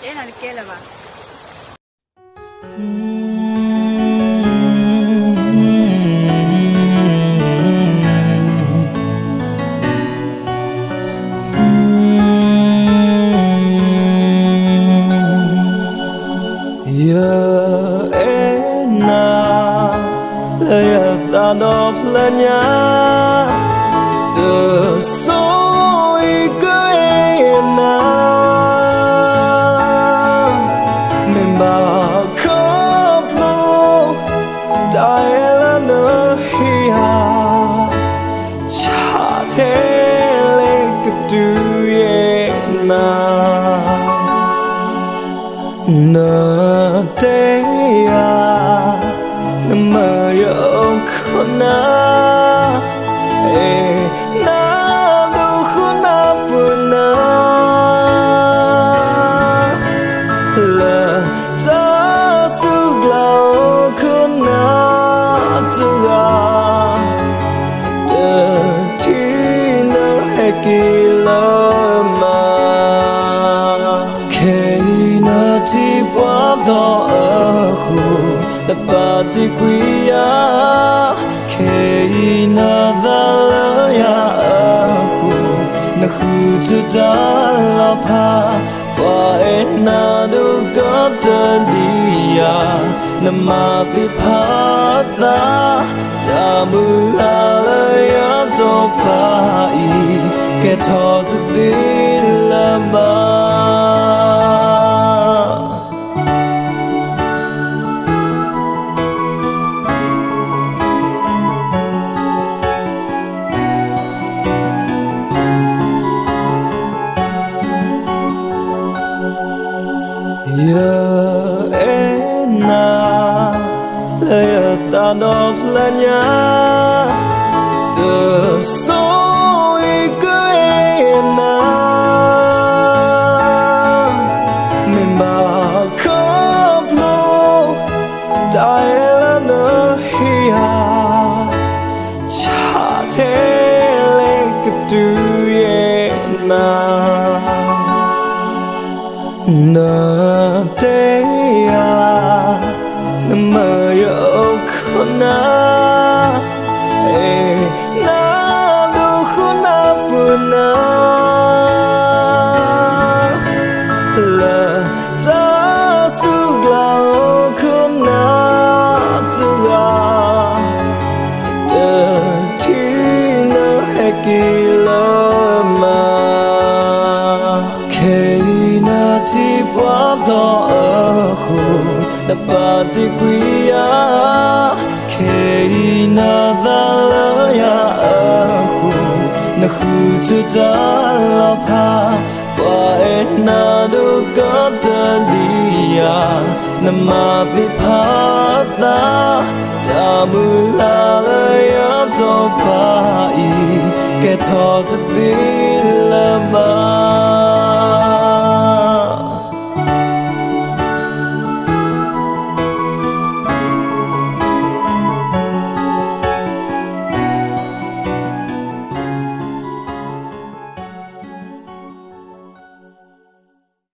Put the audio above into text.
Thế là kia là bà. Giờ em na lời ta đọc là nhá từ số ý cứ em na mình bảo khóc lâu đại là nơi hà chả thể lấy cái tu em na nở té à nằm mơ yêu con na na đâu con na buồn na là ta su glau con na tu à từ thi na hay kỳ lơ mà ti qua đó ở khu đã ba ti quý ya khi na da la ya ở khu na khu tu da la pa qua en na du có tên đi ya na ma ti pa da ta mu la la ya cho pa i ke tho tu ti la ma giờ em na lời ta đọc là nhá từ số ý cứ em na mình bảo khóc lâu đại là nơi hà chả thể lấy cái tu em na nở té à nằm mơ yêu con na na đâu con na buồn na là ta su glau con na tu à từ thi na hay kỳ lơ mà ti qua đó ở khu đã ba ti quý ya khi na da la ya ở khu na khu tu da la pa qua en na du có tên đi ya na ma ti pa da ta mu la la